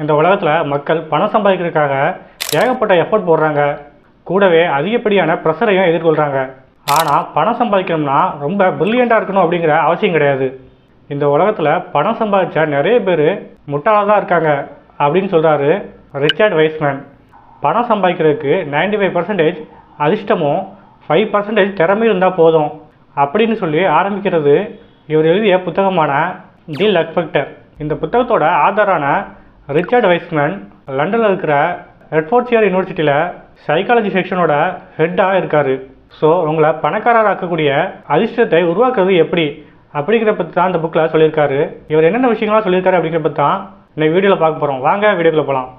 இந்த உலகத்தில் மக்கள் பணம் சம்பாதிக்கிறதுக்காக ஏகப்பட்ட எஃபர்ட் போடுறாங்க. கூடவே அதிகப்படியான ப்ரெஷரையும் எதிர்கொள்கிறாங்க. ஆனால் பணம் சம்பாதிக்கணும்னா ரொம்ப பிரில்லியண்ட்டாக இருக்கணும் அப்படிங்கிற அவசியம் கிடையாது. இந்த உலகத்தில் பணம் சம்பாதிச்சா நிறைய பேர் முட்டாளாக தான் இருக்காங்க அப்படின்னு சொல்கிறாரு ரிச்சர்ட் வைஸ்மேன். பணம் சம்பாதிக்கிறதுக்கு 95% அதிர்ஷ்டமும் 5% திறமை இருந்தால் போதும் அப்படின்னு சொல்லி ஆரம்பிக்கிறது இவர் எழுதிய புத்தகமான தி லக் ஃபேக்டர். இந்த புத்தகத்தோட ஆதாரான ரிச்சர்ட் வைஸ்மேன் லண்டனில் இருக்கிற ரெட்ஃபோர்ட்ஷியர் யூனிவர்சிட்டியில் சைக்காலஜி செக்ஷனோட ஹெட்டாக இருக்கார். ஸோ உங்களை பணக்காரராக்கக்கூடிய அதிர்ஷ்டத்தை உருவாக்குறது எப்படி அப்படிங்கிற பற்றி தான் இந்த புக்கில் சொல்லியிருக்காரு. இவர் என்னென்ன விஷயங்கள்லாம் சொல்லியிருக்காரு அப்படிங்கிற பற்றி தான் இந்த வீடியோவில் பார்க்க போகிறோம். வாங்க வீடியோக்குள்ள போகலாம்.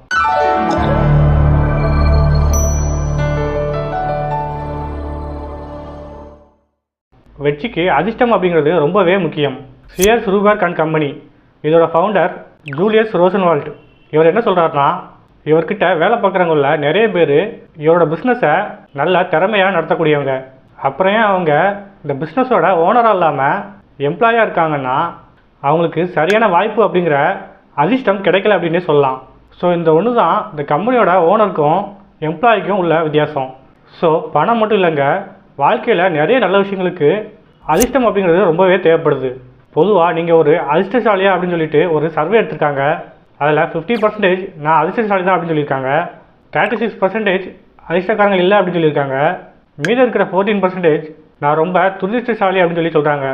வெற்றிக்கு அதிர்ஷ்டம் அப்படிங்கிறது ரொம்பவே முக்கியம். சியர்ஸ் ரூபர்க் அண்ட் கம்பெனி இதோட ஃபவுண்டர் ஜூலியஸ் ரோசன்வால்ட் இவர் என்ன சொல்கிறாருன்னா, இவர்கிட்ட வேலை பார்க்குறவங்கள நிறைய பேர் இவரோட பிஸ்னஸை நல்ல திறமையாக நடத்தக்கூடியவங்க. அப்புறம் அவங்க இந்த பிஸ்னஸோட ஓனராக இல்லாமல் எம்ப்ளாயாக இருக்காங்கன்னா அவங்களுக்கு சரியான வாய்ப்பு அப்படிங்கிற அதிர்ஷ்டம் கிடைக்கல அப்படின்னே சொல்லலாம். ஸோ இந்த ஒன்று தான் இந்த கம்பெனியோட ஓனருக்கும் எம்ப்ளாய்க்கும் உள்ள வித்தியாசம். ஸோ பணம் மட்டும் இல்லைங்க, வாழ்க்கையில் நிறைய நல்ல விஷயங்களுக்கு அதிர்ஷ்டம் அப்படிங்கிறது ரொம்பவே தேவைப்படுது. பொதுவாக நீங்கள் ஒரு அதிர்ஷ்டசாலியா அப்படின்னு சொல்லிட்டு ஒரு சர்வே எடுத்திருக்காங்க. அதில் 50% நான் அதிர்ஷ்டசாலி தான் அப்படின்னு சொல்லியிருக்காங்க. 36% அதிர்ஷ்டக்காரங்க இல்லை அப்படின்னு சொல்லியிருக்காங்க. மீதம் இருக்கிற 14% நான் ரொம்ப துரதிர்ஷ்டசாலி அப்படின்னு சொல்லி சொல்கிறாங்க.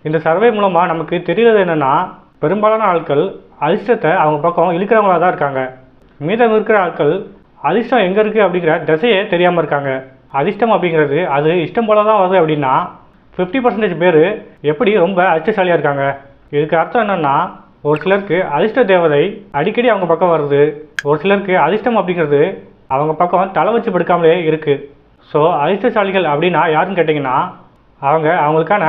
இந்த சர்வே மூலமாக நமக்கு தெரிகிறது என்னென்னா, பெரும்பாலான ஆட்கள் அதிர்ஷ்டத்தை அவங்க பக்கம் இழுக்கிறவங்களாக தான் இருக்காங்க. மீதம் இருக்கிற ஆட்கள் அதிர்ஷ்டம் எங்கே இருக்குது அப்படிங்கிற திசையே தெரியாமல் இருக்காங்க. அதிர்ஷ்டம் அப்படிங்கிறது அது இஷ்டம் போல தான் வருது அப்படின்னா 50% பேர் எப்படி ரொம்ப அதிர்ஷ்டசாலியாக இருக்காங்க. இதுக்கு அர்த்தம் என்னென்னா, ஒரு சிலருக்கு அதிர்ஷ்ட தேவதை அடிக்கடி அவங்க பக்கம் வருது. ஒரு சிலருக்கு அதிர்ஷ்டம் அப்படிங்கிறது அவங்க பக்கம் தலை வச்சு படுக்காமலே இருக்குது. ஸோ அதிர்ஷ்டசாலிகள் அப்படின்னா யாருன்னு கேட்டிங்கன்னா, அவங்களுக்கான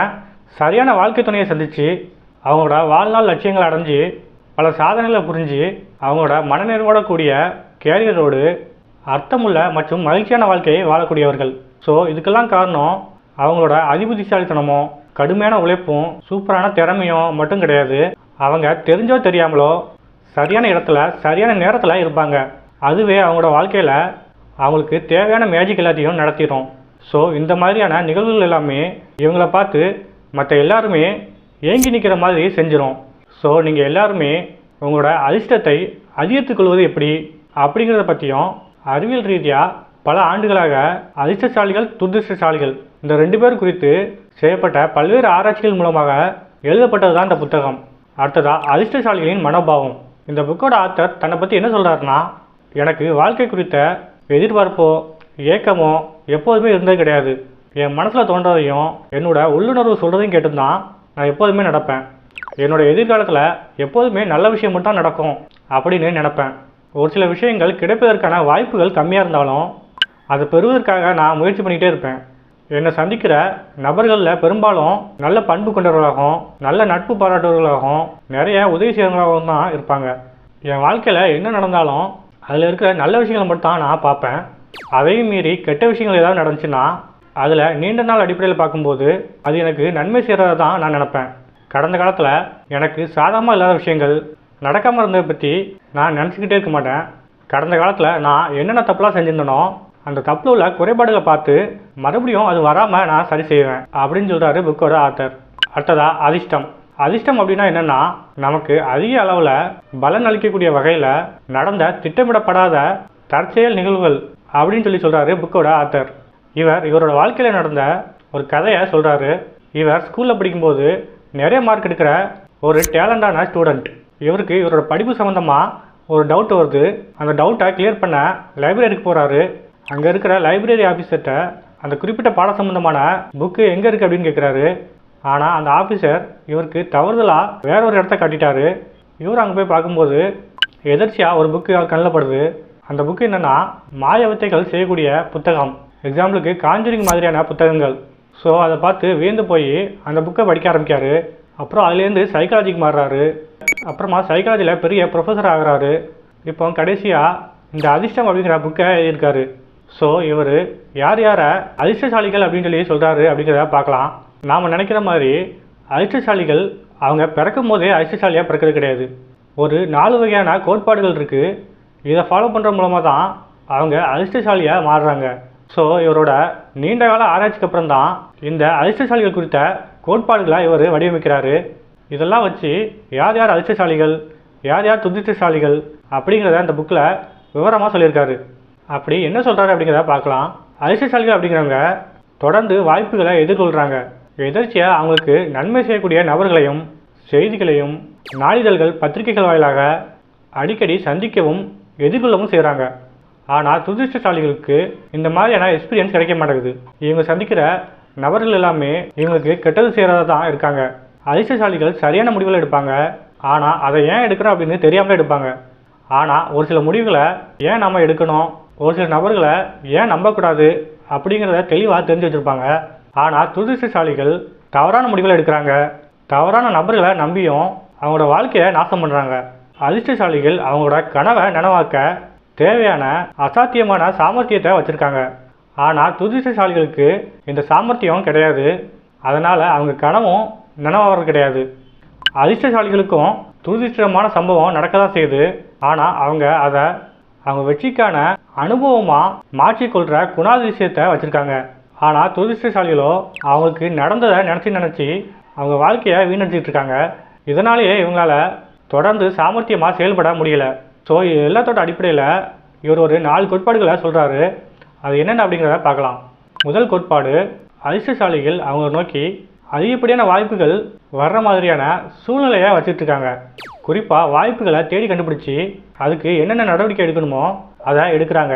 சரியான வாழ்க்கை துணையை சந்தித்து அவங்களோட வாழ்நாள் லட்சியங்களை அடைஞ்சு பல சாதனைகளை புரிஞ்சு அவங்களோட மனநிறைவோட கூடிய கேரியரோடு அர்த்தமுள்ள மற்றும் மகிழ்ச்சியான வாழ்க்கையை வாழக்கூடியவர்கள். ஸோ இதுக்கெல்லாம் காரணம் அவங்களோட அதிபுத்திசாலித்தனமும் கடுமையான உழைப்பும் சூப்பரான திறமையும் மட்டும் கிடையாது. அவங்க தெரிஞ்சோ தெரியாமலோ சரியான இடத்துல சரியான நேரத்தில் இருப்பாங்க. அதுவே அவங்களோட வாழ்க்கையில் அவங்களுக்கு தேவையான மேஜிக் எல்லாத்தையும் நடத்திடும். ஸோ இந்த மாதிரியான நிகழ்வுகள் எல்லாமே இவங்கள பார்த்து மற்ற எல்லாருமே ஏங்கி நிற்கிற மாதிரி செஞ்சிடும். ஸோ நீங்கள் எல்லாருமே உங்களோட அதிர்ஷ்டத்தை அதிகரித்துக்கொள்வது எப்படி அப்படிங்கிறத பற்றியும் அறிவியல் ரீதியாக பல ஆண்டுகளாக அதிர்ஷ்டசாலிகள் துரதிர்ஷ்டசாலிகள் இந்த 2 பேர் குறித்து செய்யப்பட்ட பல்வேறு ஆராய்ச்சிகள் மூலமாக எழுதப்பட்டது தான் இந்த புத்தகம். அடுத்ததாக அதிர்ஷ்டசாலிகளின் மனோபாவம். இந்த புக்கோட ஆத்தர் தன்னை பற்றி என்ன சொல்கிறாருன்னா, எனக்கு வாழ்க்கை குறித்த எதிர்பார்ப்போ ஏக்கமோ எப்போதுமே இருந்தது கிடையாது. என் மனசில் தோன்றதையும் என்னோட உள்ளுணர்வு சொல்கிறதையும் கேட்டுதான் நான் எப்போதுமே நடப்பேன். என்னோட எதிர்காலத்தில் எப்போதுமே நல்ல விஷயம் மட்டும் நடக்கும் அப்படின்னு நினைப்பேன். ஒரு சில விஷயங்கள் கிடைப்பதற்கான வாய்ப்புகள் கம்மியாக இருந்தாலும் அதை பெறுவதற்காக நான் முயற்சி பண்ணிகிட்டே இருப்பேன். என்னை சந்திக்கிற நபர்களில் பெரும்பாலும் நல்ல பண்பு கொண்டவர்களாகவும் நல்ல நட்பு பாராட்டுவர்களாகவும் நிறைய உதவி செய்கிறவங்களாகவும் தான் இருப்பாங்க. என் வாழ்க்கையில் என்ன நடந்தாலும் அதில் இருக்கிற நல்ல விஷயங்களை மட்டும் தான் நான் பார்ப்பேன். அதையும் மீறி கெட்ட விஷயங்கள் ஏதாவது நடந்துச்சுன்னா அதில் நீண்ட நாள் அடிப்படையில் பார்க்கும்போது அது எனக்கு நன்மை செய்கிறத தான் நான் நினப்பேன். கடந்த காலத்தில் எனக்கு சாதகமாக இல்லாத விஷயங்கள் நடக்காமல் இருந்ததை பற்றி நான் நினச்சிக்கிட்டே இருக்க மாட்டேன். கடந்த காலத்தில் நான் என்னென்ன தப்புலாம் செஞ்சிருந்தனோ அந்த தப்பில் உள்ள குறைபாடுகளை பார்த்து மறுபடியும் அது வராமல் நான் சரி செய்வேன் அப்படின்னு சொல்கிறாரு புக்கோட ஆத்தர். அடுத்ததாக அதிர்ஷ்டம். அதிர்ஷ்டம் அப்படின்னா என்னென்னா, நமக்கு அதிக அளவில் பலன் அளிக்கக்கூடிய வகையில் நடந்த திட்டமிடப்படாத தற்செயல் நிகழ்வுகள் அப்படின்னு சொல்லி சொல்கிறாரு புக்கோட ஆத்தர். இவரோட வாழ்க்கையில் நடந்த ஒரு கதையை சொல்கிறாரு. இவர் ஸ்கூலில் படிக்கும்போது நிறைய மார்க் எடுக்கிற ஒரு டேலண்டான ஸ்டூடெண்ட். இவரோட படிப்பு சம்மந்தமாக ஒரு டவுட் வருது. அந்த டவுட்டை கிளியர் பண்ண லைப்ரரிக்கு போகிறாரு. அங்கே இருக்கிற லைப்ரரி ஆஃபீஸர்கிட்ட அந்த குறிப்பிட்ட பாட சம்மந்தமான புக்கு எங்கே இருக்குது அப்படின்னு கேட்குறாரு. ஆனால் அந்த ஆஃபீஸர் இவருக்கு தவறுதலாக வேற ஒரு இடத்த காட்டிட்டாரு. இவர் அங்கே போய் பார்க்கும்போது எதர்ச்சியாக ஒரு புக்கு கண்ணில் படுது. அந்த புக்கு என்னென்னா, மாய வித்தைகள் செய்யக்கூடிய புத்தகம். எக்ஸாம்பிளுக்கு காஞ்சூரிங் மாதிரியான புத்தகங்கள். ஸோ அதை பார்த்து வியந்து போய் அந்த புக்கை படிக்க ஆரம்பிக்காரு. அப்புறம் அதுலேருந்து சைக்காலஜிக்கு மாறுறாரு. அப்புறமா சைக்காலஜியில் பெரிய ப்ரொஃபஸர் ஆகிறாரு. இப்போ கடைசியாக இந்த அதிர்ஷ்டம் அப்படிங்கிற புக்கை எழுதியிருக்காரு. ஸோ இவர் யாரை அதிர்ஷ்டசாலிகள் அப்படின்னு சொல்லி சொல்கிறாரு அப்படிங்கிறத பார்க்கலாம். நாம் நினைக்கிற மாதிரி அதிர்ஷ்டசாலிகள் அவங்க பிறக்கும் போதே அதிர்ஷ்டசாலியாக பிறக்கிறது கிடையாது. ஒரு 4 வகையான கோட்பாடுகள் இருக்குது. இதை ஃபாலோ பண்ணுற மூலமாக தான் அவங்க அதிர்ஷ்டசாலியாக மாறுறாங்க. ஸோ இவரோட நீண்டகால ஆராய்ச்சிக்கு அப்புறம் தான் இந்த அதிர்ஷ்டசாலிகள் குறித்த கோட்பாடுகளை இவர் வடிவமைக்கிறாரு. இதெல்லாம் வச்சு யார் யார் அதிர்ஷ்டசாலிகள், யார் யார் துரதிர்ஷ்டசாலிகள் அப்படிங்கிறத அந்த புக்கில் விவரமாக சொல்லியிருக்காரு. அப்படி என்ன சொல்கிறாரு அப்படிங்கிறத பார்க்கலாம். அதிர்ஷ்டசாலிகள் அப்படிங்கிறவங்க தொடர்ந்து வாய்ப்புகளை எதிர்கொள்கிறாங்க. எதிர்ச்சியாக அவங்களுக்கு நன்மை செய்யக்கூடிய நபர்களையும் செய்திகளையும் நாளிதழ்கள் பத்திரிகைகள் வாயிலாக அடிக்கடி சந்திக்கவும் எதிர்கொள்ளவும் செய்கிறாங்க. ஆனால் துரதிர்ஷ்டசாலிகளுக்கு இந்த மாதிரியான எக்ஸ்பீரியன்ஸ் கிடைக்க மாட்டேங்குது. இவங்க சந்திக்கிற நபர்கள் எல்லாமே இவங்களுக்கு கெட்டது செய்கிறதா தான் இருக்காங்க. அதிர்ஷ்டசாலிகள் சரியான முடிவுகள் எடுப்பாங்க. ஆனால் அதை ஏன் எடுக்கிறோம் அப்படின்னு தெரியாமலே எடுப்பாங்க. ஆனால் ஒரு சில முடிவுகளை ஏன் நம்ம எடுக்கணும், ஒரு சில நபர்களை ஏன் நம்பக்கூடாது அப்படிங்கிறத தெளிவாக தெரிஞ்சு வச்சுருப்பாங்க. ஆனால் துரதிர்ஷ்டசாலிகள் தவறான முடிவுகளை எடுக்கிறாங்க. தவறான நபர்களை நம்பியும் அவங்களோட வாழ்க்கையை நாசம் பண்ணுறாங்க. அதிர்ஷ்டசாலிகள் அவங்களோட கனவை நனவாக்க தேவையான அசாத்தியமான சாமர்த்தியத்தை வச்சுருக்காங்க. ஆனால் துரதிர்ஷ்டசாலிகளுக்கு இந்த சாமர்த்தியம் கிடையாது. அதனால் அவங்க கனவும் நனவாகிறது கிடையாது. அதிர்ஷ்டசாலிகளுக்கும் துரதிர்ஷ்டமான சம்பவம் நடக்க தான் செய்யுது. ஆனால் அவங்க அதை அவங்க வெற்றிக்கான அனுபவமாக மாற்றிக்கொள்கிற குணாதிசயத்தை வச்சுருக்காங்க. ஆனால் துரதிர்ஷ்டசாலிகளோ அவங்களுக்கு நடந்ததை நினச்சி அவங்க வாழ்க்கையை வீணடிச்சிட்டு இருக்காங்க. இதனாலேயே இவங்களால தொடர்ந்து சாமர்த்தியமாக செயல்பட முடியல. ஸோ எல்லாத்தோட அடிப்படையில் இவர் ஒரு 4 கோட்பாடுகளை சொல்கிறாரு. அது என்னென்ன அப்படிங்கிறத பார்க்கலாம். முதல் கோட்பாடு, அதிர்ஷ்டசாலிகள் அவங்கள நோக்கி அதிகப்படியான வாய்ப்புகள் வர்ற மாதிரியான சூழ்நிலையை வச்சுட்ருக்காங்க. குறிப்பாக வாய்ப்புகளை தேடி கண்டுபிடிச்சி அதுக்கு என்னென்ன நடவடிக்கை எடுக்கணுமோ அதை எடுக்கிறாங்க.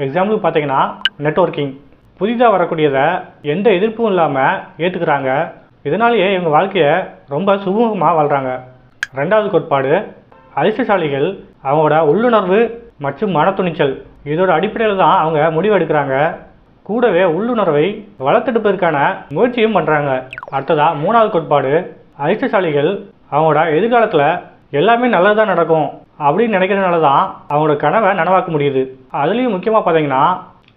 எக்ஸாம்பிளுக்கு பார்த்தீங்கன்னா நெட்வொர்க்கிங், புதிதாக வரக்கூடியதை எந்த எதிர்ப்பும் இல்லாமல் ஏற்றுக்கிறாங்க. இதனாலேயே இவங்க வாழ்க்கையை ரொம்ப சுமூகமாக வாழ்கிறாங்க. ரெண்டாவது கோட்பாடு, அதிர்ஷ்டசாலிகள் அவங்களோட உள்ளுணர்வு மற்றும் மனத்துணிச்சல் இதோட அடிப்படையில் தான் அவங்க முடிவு எடுக்கிறாங்க. கூடவே உள்ளுணர்வை வளர்த்தெடுப்பதற்கான முயற்சியும் பண்ணுறாங்க. அடுத்ததாக மூணாவது கோட்பாடு, அதிர்ஷ்டசாலிகள் அவங்களோட எதிர்காலத்தில் எல்லாமே நல்லதாக நடக்கும் அப்படின்னு நினைக்கிறதுனால தான் அவங்களோட கனவை நனவாக்க முடியுது. அதுலேயும் முக்கியமாக பார்த்தீங்கன்னா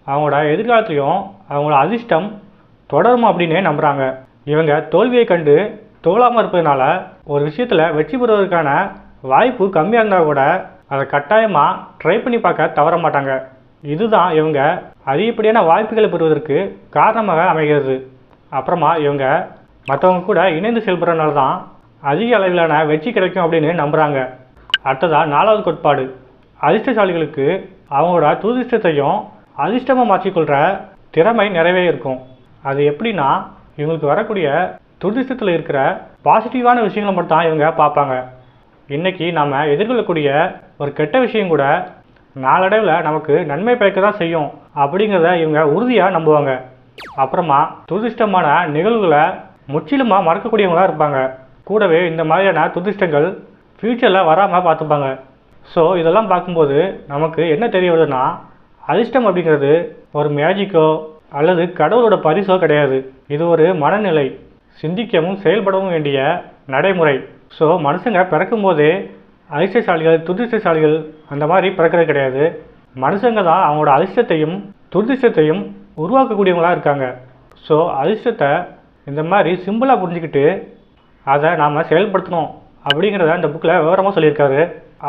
அவங்களோட எதிர்காலத்துலேயும் அவங்களோட அதிர்ஷ்டம் தொடரும் அப்படின்னே நம்புகிறாங்க. இவங்க தோல்வியை கண்டு தோலாமல் இருப்பதனால ஒரு விஷயத்தில் வெற்றி பெறுவதற்கான வாய்ப்பு கம்மியாக இருந்தால் கூட அதை கட்டாயமாக ட்ரை பண்ணி பார்க்க தவற மாட்டாங்க. இதுதான் இவங்க அதிகப்படியான வாய்ப்புகளை பெறுவதற்கு காரணமாக அமைகிறது. அப்புறமா இவங்க மற்றவங்க கூட இணைந்து செயல்படுறதுனால தான் அதிக அளவிலான வெற்றி கிடைக்கும் அப்படின்னு நம்புகிறாங்க. அடுத்ததாக நாலாவது கோட்பாடு, அதிர்ஷ்டசாலிகளுக்கு அவங்களோட துரதிர்ஷ்டத்தையும் அதிர்ஷ்டமாக மாற்றிக்கொள்கிற திறமை நிறையவே இருக்கும். அது எப்படின்னா இவங்களுக்கு வரக்கூடிய துரதிர்ஷ்டத்தில் இருக்கிற பாசிட்டிவான விஷயங்களை மட்டும் தான் இவங்க பார்ப்பாங்க. இன்றைக்கி நாம் எதிர்கொள்ளக்கூடிய ஒரு கெட்ட விஷயம் கூட நாளடைவில் நமக்கு நன்மை பயக்க தான் செய்யும் அப்படிங்கிறத இவங்க உறுதியாக நம்புவாங்க. அப்புறமா துரதிர்ஷ்டமான நிகழ்வுகளை முற்றிலுமாக மறக்கக்கூடியவங்களாக இருப்பாங்க. கூடவே இந்த மாதிரியான துரதிர்ஷ்டங்கள் ஃப்யூச்சரில் வராமல் பார்த்துப்பாங்க. ஸோ இதெல்லாம் பார்க்கும்போது நமக்கு என்ன தெரிய வருதுன்னா, அதிர்ஷ்டம் அப்படிங்கிறது ஒரு மேஜிக்கோ அல்லது கடவுளோட பரிசோ கிடையாது. இது ஒரு மனநிலை, சிந்திக்கவும் செயல்படவும் வேண்டிய நடைமுறை. ஸோ மனுஷங்க பிறக்கும்போதே அதிர்ஷ்டசாலிகள் துரதிர்ஷ்டசாலிகள் அந்த மாதிரி பிறக்கிறது கிடையாது. மனுஷங்க தான் அவங்களோட அதிர்ஷ்டத்தையும் துரதிர்ஷ்டத்தையும் உருவாக்கக்கூடியவங்களாக இருக்காங்க. ஸோ அதிர்ஷ்டத்தை இந்த மாதிரி சிம்பிளாக புரிஞ்சுக்கிட்டு அதை நாம் செயல்படுத்தணும் அப்படிங்கிறத இந்த புக்கில் விவரமாக சொல்லியிருக்காரு.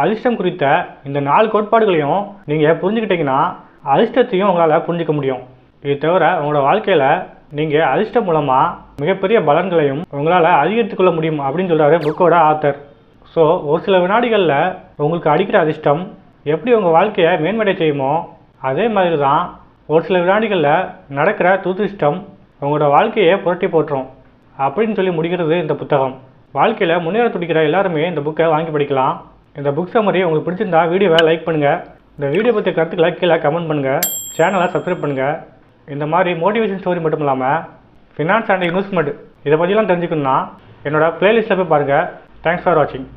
அதிர்ஷ்டம் குறித்த இந்த 4 கோட்பாடுகளையும் நீங்கள் புரிஞ்சுக்கிட்டீங்கன்னா அதிர்ஷ்டத்தையும் உங்களால் புரிஞ்சிக்க முடியும். இது தவிர உங்களோட வாழ்க்கையில் நீங்கள் அதிர்ஷ்டம் மூலமாக மிகப்பெரிய பலன்களையும் உங்களால் அதிகரித்து கொள்ள முடியும் அப்படின்னு சொல்கிறாரு புக்கோட ஆத்தர். ஸோ ஒரு சில வினாடிகளில் உங்களுக்கு அடிக்கிற அதிர்ஷ்டம் எப்படி உங்கள் வாழ்க்கையை மேன்மடை செய்யுமோ அதே மாதிரி தான் ஒரு சில வினாடிகளில் நடக்கிற துரதிர்ஷ்டம் உங்களோட வாழ்க்கையை புரட்டி போட்டுரும் அப்படின்னு சொல்லி முடிக்கிறது இந்த புத்தகம். வாழ்க்கையில் முன்னேற துடிக்கிற எல்லாருமே இந்த புக்கை வாங்கி படிக்கலாம். இந்த புக் சம்மரி உங்களுக்கு பிடிச்சிருந்தா வீடியோவை லைக் பண்ணுங்கள். இந்த வீடியோ பற்றிய கருத்துக்களை கீழே கமெண்ட் பண்ணுங்கள். சேனலை சப்ஸ்கிரைப் பண்ணுங்கள். இந்த மாதிரி மோட்டிவேஷன் ஸ்டோரி மட்டும் இல்லாமல் ஃபினான்ஸ் அண்ட் இன்வெஸ்ட்மெண்ட் இதை பற்றிலாம் தெரிஞ்சுக்கணுன்னா என்னோடய ப்ளேலிஸ்ட்டில் போய் பாருங்கள். தேங்க்ஸ் ஃபார் வாட்சிங்.